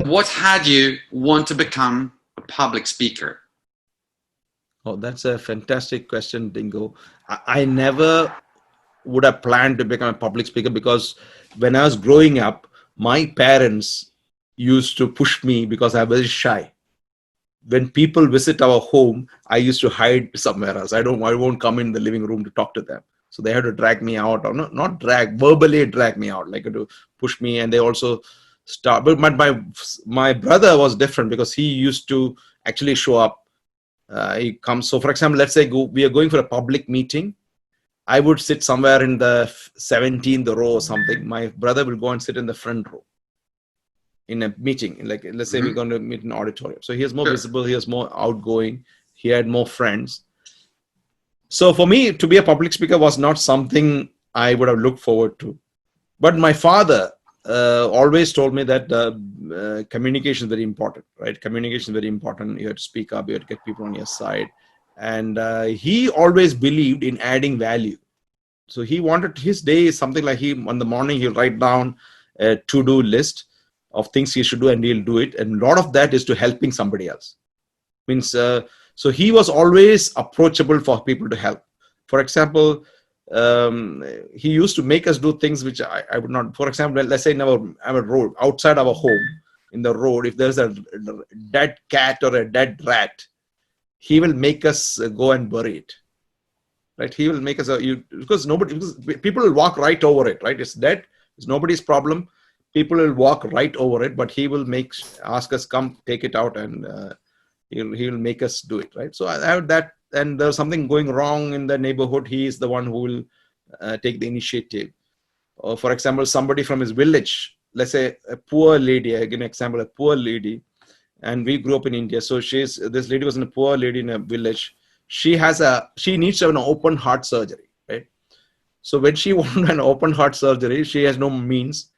What had you want to become a public speaker? Oh, that's a fantastic question, Dingo. I never would have planned to become a public speaker because when I was growing up, my parents used to push me because I was shy. When people visit our home, I used to hide somewhere else. I won't come in the living room to talk to them. So they had to drag me out, or not drag, verbally drag me out, like to push me. And they also start. But my brother was different because he used to actually show up. He comes. So, for example, let's say we are going for a public meeting. I would sit somewhere in the 17th row or something. My brother will go and sit in the front row in a meeting. Like, let's say we're going to meet in an auditorium. So he is more visible. He is more outgoing. He had more friends. So for me, to be a public speaker was not something I would have looked forward to. But my father always told me that communication is very important, right? Communication is very important. You have to speak up. You have to get people on your side. And he always believed in adding value. So he wanted his day is something like on the morning, he'll write down a to-do list of things he should do and he'll do it. And a lot of that is to helping somebody else. Means, so he was always approachable for people to help. For example, he used to make us do things which I would not. For example, let's say in our road, outside our home, in the road, if there's a dead cat or a dead rat, he will make us go and bury it. Right? He will make us because people will walk right over it. Right? It's dead. It's nobody's problem. People will walk right over it, but he will ask us come take it out, and he will make us do it. Right? So I have that. And there's something going wrong in the neighborhood. He is the one who will take the initiative. Or for example, somebody from his village, let's say a poor lady. I give an example: a poor lady. And we grew up in India. So this lady was a poor lady in a village. She needs to have an open heart surgery, right? So when she wanted an open heart surgery, she has no means.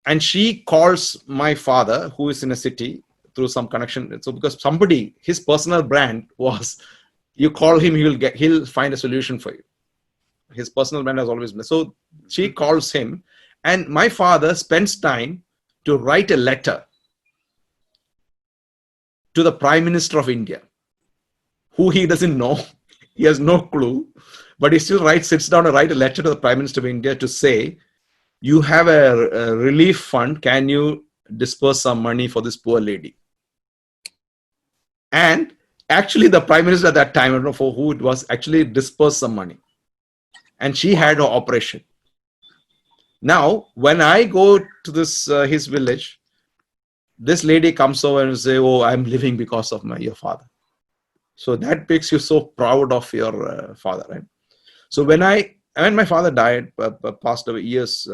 And she calls my father, who is in a city, through some connection. So because his personal brand was, you call him, he'll find a solution for you. His personal brand has always been. So she calls him, and my father spends time to write a letter to the Prime Minister of India, who he doesn't know. He has no clue, but he still sits down and writes a letter to the Prime Minister of India to say, you have a relief fund. Can you disperse some money for this poor lady? And actually the Prime Minister at that time, I don't know for who it was, actually dispersed some money. And she had her operation. Now, when I go to his village, this lady comes over and say, oh, I'm living because of your father. So that makes you so proud of your father, right? So when my father died, passed away years,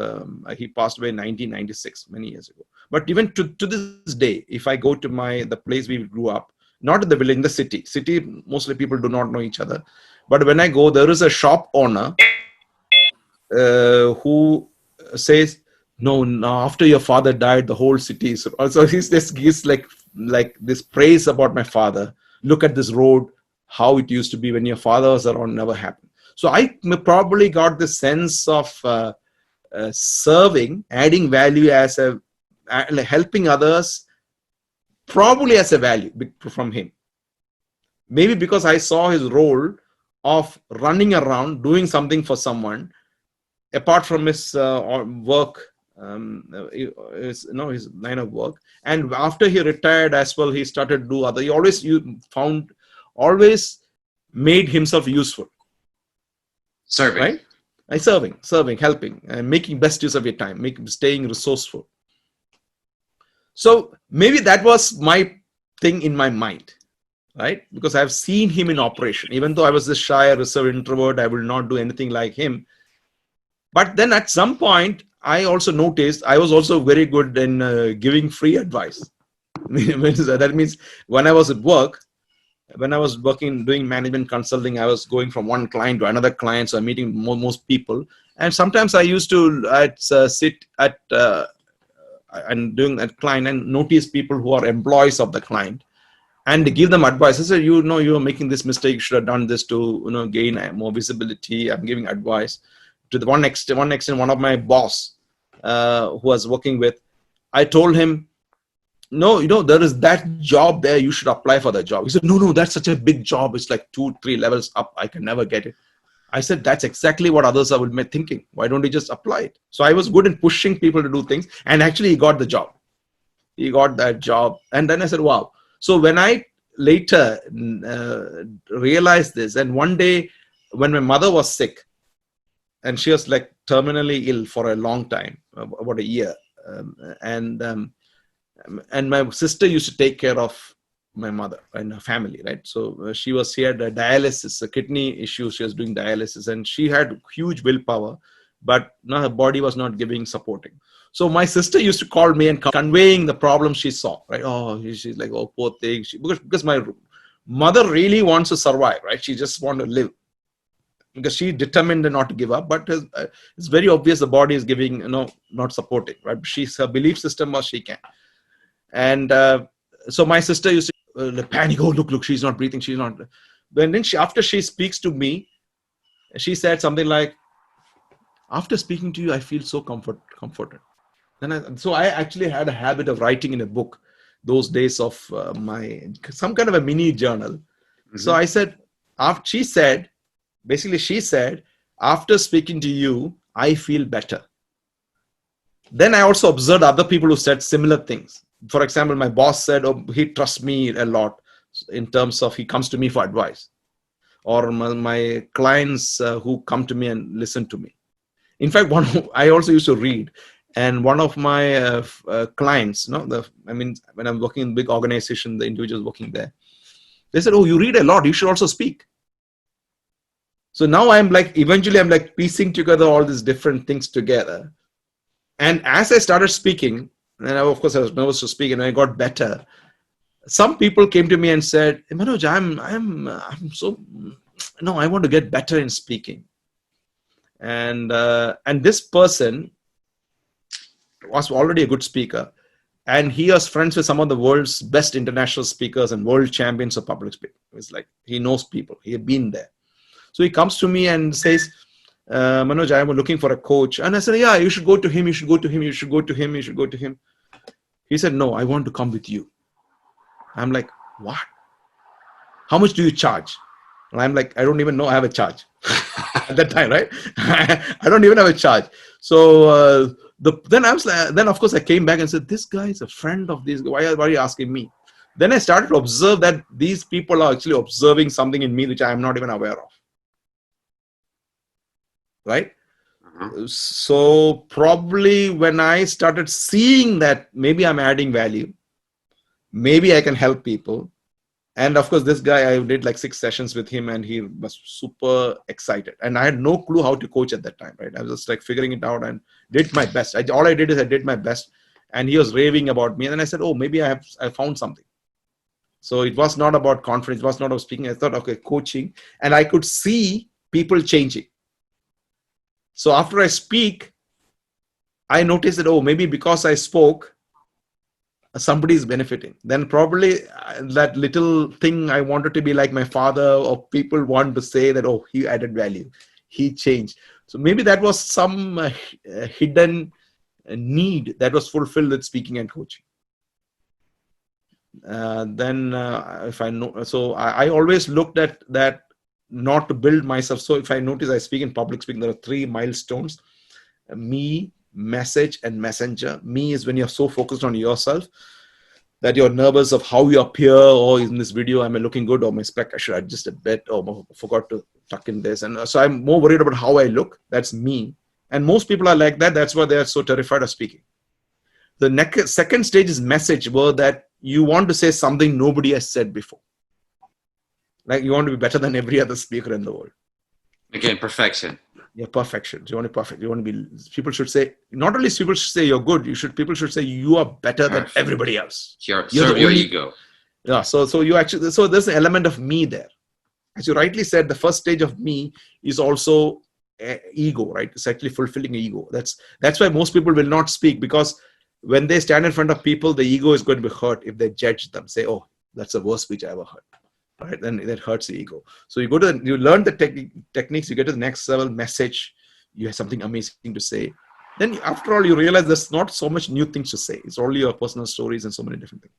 he passed away in 1996, many years ago. But even to this day, if I go to the place we grew up, not in the village, in the city, mostly people do not know each other. But when I go, there is a shop owner who says, no, after your father died, the whole city is also. He gives like this praise about my father. Look at this road, how it used to be when your father was around. Never happened. So I probably got the sense of serving, adding value as helping others, probably as a value from him. Maybe because I saw his role of running around, doing something for someone, apart from his work. His line of work, and after he retired as well, he started to do other. He always made himself useful. Serving, right? Serving, helping, and making best use of your time, staying resourceful. So maybe that was my thing in my mind, right? Because I've seen him in operation. Even though I was this shy, reserved introvert, I will not do anything like him. But then at some point, I also noticed I was also very good in giving free advice. That means when I was at work, when I was working, doing management consulting, I was going from one client to another client. So I'm meeting most people. And sometimes I used to sit and doing that client and notice people who are employees of the client and give them advice. I said, you're making this mistake. You should have done this to gain more visibility. I'm giving advice. To the one extent, one of my boss who I was working with, I told him, no, there is that job there. You should apply for that job. He said, no, that's such a big job. It's like 2-3 levels up. I can never get it. I said, that's exactly what others are thinking. Why don't you just apply it? So I was good in pushing people to do things. And actually, he got the job. He got that job. And then I said, wow. So when I later realized this, and one day when my mother was sick, and she was like terminally ill for a long time, about a year. And my sister used to take care of my mother and her family, right? So she had a dialysis, a kidney issue. She was doing dialysis, and she had huge willpower, but her body was not supporting. So my sister used to call me and conveying the problem she saw, right? Oh, she's like, oh, poor thing. Because my mother really wants to survive, right? She just wants to live, because she determined not to give up, but it's very obvious the body is not supporting, right? Her belief system was she can. And so my sister used to panic. Oh, look, she's not breathing. She's not. But then after she speaks to me, she said something like, after speaking to you, I feel so comforted. So I actually had a habit of writing in a book those days of some kind of a mini journal. Mm-hmm. So I said, she said, after speaking to you, I feel better. Then I also observed other people who said similar things. For example, my boss said, oh, he trusts me a lot in terms of he comes to me for advice. Or my clients who come to me and listen to me. In fact, I also used to read. And one of my clients, when I'm working in a big organization, the individuals working there, they said, oh, you read a lot. You should also speak. So now eventually I'm piecing together all these different things together. And as I started speaking, and of course I was nervous to speak, and I got better. Some people came to me and said, hey, Manoj, I want to get better in speaking. And this person was already a good speaker, and he was friends with some of the world's best international speakers and world champions of public speaking. It's like he knows people. He had been there. So he comes to me and says, Manoj, I am looking for a coach. And I said, yeah, you should go to him. You should go to him. You should go to him. You should go to him. He said, no, I want to come with you. I'm like, what? How much do you charge? And I'm like, I don't even know I have a charge at that time, right? I don't even have a charge. So then of course I came back and said, this guy is a friend of this. Why are you asking me? Then I started to observe that these people are actually observing something in me which I am not even aware of. Right? Uh-huh. So probably when I started seeing that maybe I'm adding value, maybe I can help people. And of course, this guy, I did 6 sessions with him, and he was super excited. And I had no clue how to coach at that time, right? I was just figuring it out and did my best. All I did is I did my best, and he was raving about me. And then I said, oh, maybe I found something. So it was not about confidence. It was not about speaking. I thought, okay, coaching. And I could see people changing. So after I speak, I noticed that, oh, maybe because I spoke, somebody is benefiting. Then probably that little thing I wanted to be like my father, or people want to say that, oh, he added value, he changed. So maybe that was some hidden need that was fulfilled with speaking and coaching. If I know, so I always looked at that, not to build myself. So if I notice I speak in public speaking, there are 3 milestones: me, message, and messenger. Me is when you're so focused on yourself that you're nervous of how you appear, or in this video, am I looking good, or my spec, I should adjust a bit, or forgot to tuck in this. And so I'm more worried about how I look. That's me. And most people are like that. That's why they're so terrified of speaking. The second stage is message, where that you want to say something nobody has said before. Like you want to be better than every other speaker in the world. Again, perfection. Yeah, perfection. You want to be perfect. You want to be. People should say, not only people should say you're good. People should say you are better than everybody else. Serve your ego. Yeah. So there's an element of me there. As you rightly said, the first stage of me is also ego, right? It's actually fulfilling ego. That's why most people will not speak, because when they stand in front of people, the ego is going to be hurt if they judge them. Say, oh, that's the worst speech I ever heard. Right, then that hurts the ego. So you learn the techniques, you get to the next level, message, you have something amazing to say. then after all, you realize there's not so much new things to say. It's only your personal stories and so many different things.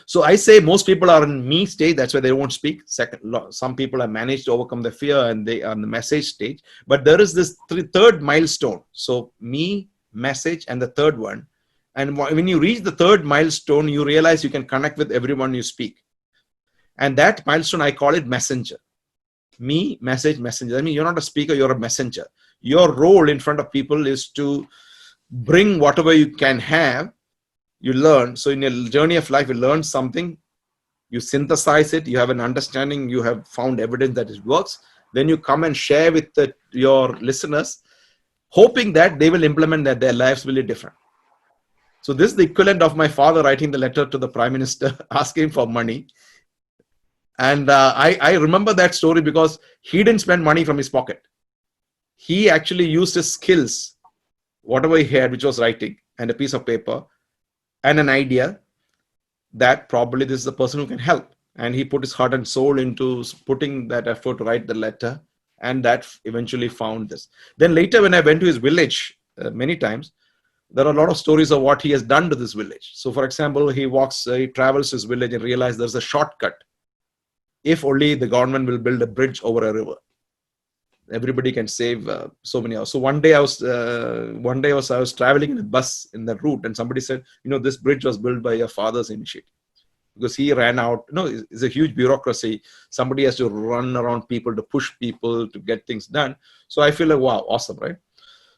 So I say most people are in me stage. That's why they won't speak. Second, some people have managed to overcome the fear and they are in the message stage. But there is this third milestone. So me, message, and the third one. And when you reach the third milestone, you realize you can connect with everyone you speak. And that milestone, I call it messenger. Me, message, messenger. I mean, you're not a speaker, you're a messenger. Your role in front of people is to bring whatever you can have, you learn. So in your journey of life, you learn something, you synthesize it, you have an understanding, you have found evidence that it works. Then you come and share with your listeners, hoping that they will implement that their lives will be different. So this is the equivalent of my father writing the letter to the Prime Minister asking for money. And I remember that story because he didn't spend money from his pocket. He actually used his skills, whatever he had, which was writing, and a piece of paper, and an idea that probably this is the person who can help. And he put his heart and soul into putting that effort to write the letter, and that eventually found this. Then later, when I went to his village many times, there are a lot of stories of what he has done to this village. So, for example, he travels his village and realizes there's a shortcut. If only the government will build a bridge over a river, everybody can save so many hours. So one day I was traveling in a bus in that route, and somebody said, this bridge was built by your father's initiative, because he ran out. It's a huge bureaucracy. Somebody has to run around people to push people to get things done. So I feel like, wow, awesome, right?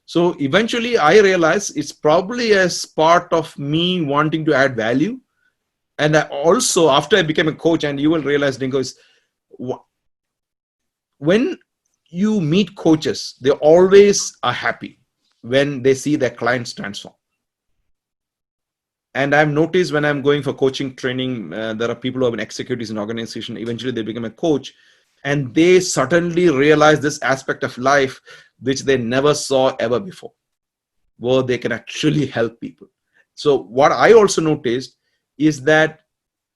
So eventually I realized it's probably as part of me wanting to add value. And I also, after I became a coach, and you will realize, Dinko, is when you meet coaches, they always are happy when they see their clients transform. And I've noticed when I'm going for coaching training, there are people who have been executives in organization. Eventually they become a coach, and they suddenly realize this aspect of life which they never saw ever before, where they can actually help people. So what I also noticed is that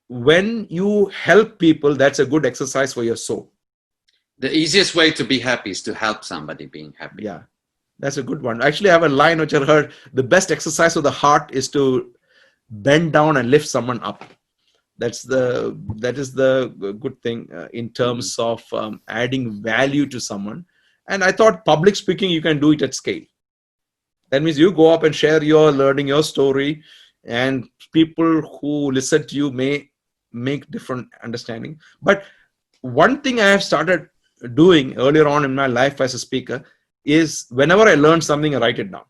when you help people, that's a good exercise for your soul. The easiest way to be happy is to help somebody being happy. Yeah, that's a good one. Actually, I have a line which I heard: the best exercise of the heart is to bend down and lift someone up. That is the good thing in terms of adding value to someone. And I thought public speaking, you can do it at scale. That means you go up and share your learning, your story, and people who listen to you may make different understanding. But one thing I have started doing earlier on in my life as a speaker is whenever I learn something, I write it down.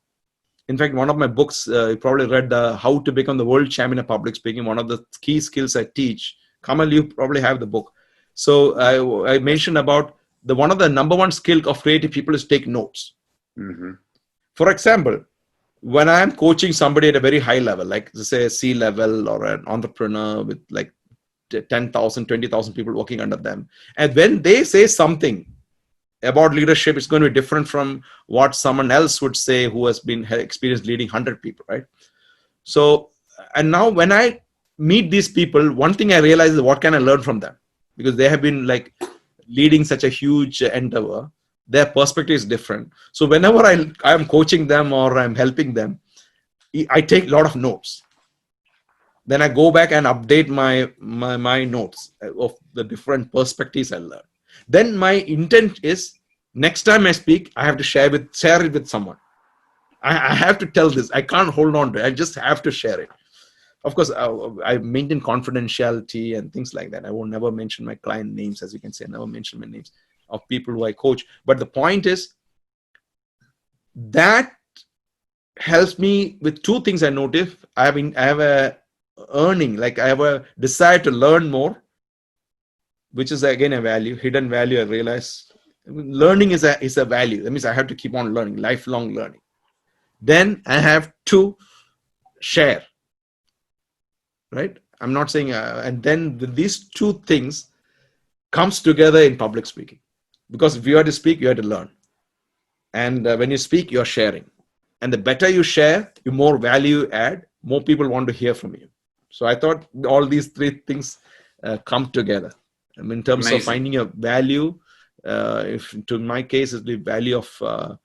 In fact, one of my books, you probably read How to Become the World Champion of Public Speaking. One of the key skills I teach. Kamal, you probably have the book. So I mentioned about one of the number one skill of creative people is take notes. Mm-hmm. For example, when I am coaching somebody at a very high level, like say a C-level or an entrepreneur with like 10,000, 20,000 people working under them, and when they say something about leadership, it's going to be different from what someone else would say who has been experienced leading 100 people, right? So, and now when I meet these people, one thing I realize is what can I learn from them? Because they have been like leading such a huge endeavor. Their perspective is different. So whenever I am coaching them or I'm helping them, I take a lot of notes. Then I go back and update my notes of the different perspectives I learned. Then my intent is next time I speak, I have to share it with someone. I have to tell this. I can't hold on to it. I just have to share it. Of course, I maintain confidentiality and things like that. I will never mention my client names, as you can say. I never mention my names of people who I coach. But the point is that helps me with two things I notice. I have a earning, like I have a desire to learn more, which is again a value, hidden value. I realize learning is a value. That means I have to keep on learning, lifelong learning. Then I have to share, right? I'm not saying, and then these two things comes together in public speaking, because if you have to speak, you have to learn, and when you speak, you're sharing, and the better you share, the more value you add, more people want to hear from you. So I thought all these three things come together. In terms of finding a value, if to my case, it's the value of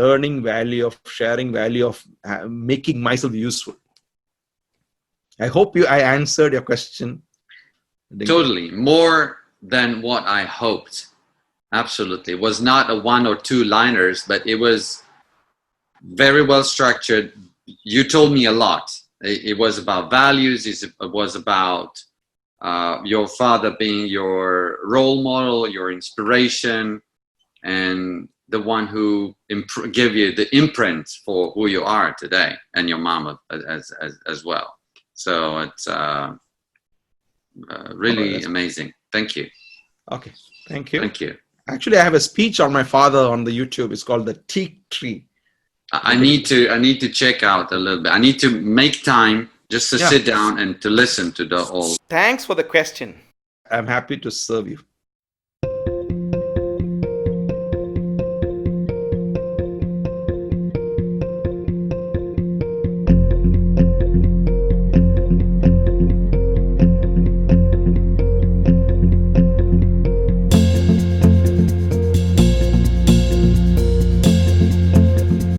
learning value, of sharing value, of making myself useful. I hope I answered your question, Dinko. Totally. More than what I hoped. Absolutely. It was not a one or two liners, but it was very well structured. You told me a lot. It was about values. It was about your father being your role model, your inspiration, and the one who give you the imprint for who you are today, and your mama as well. So it's really amazing. Thank you. Okay, thank you. Thank you. Actually, I have a speech on my father on the YouTube. It's called the Teak Tree. I need to check out a little bit. I need to make time just to sit down and to listen to the whole. Thanks for the question. I'm happy to serve you.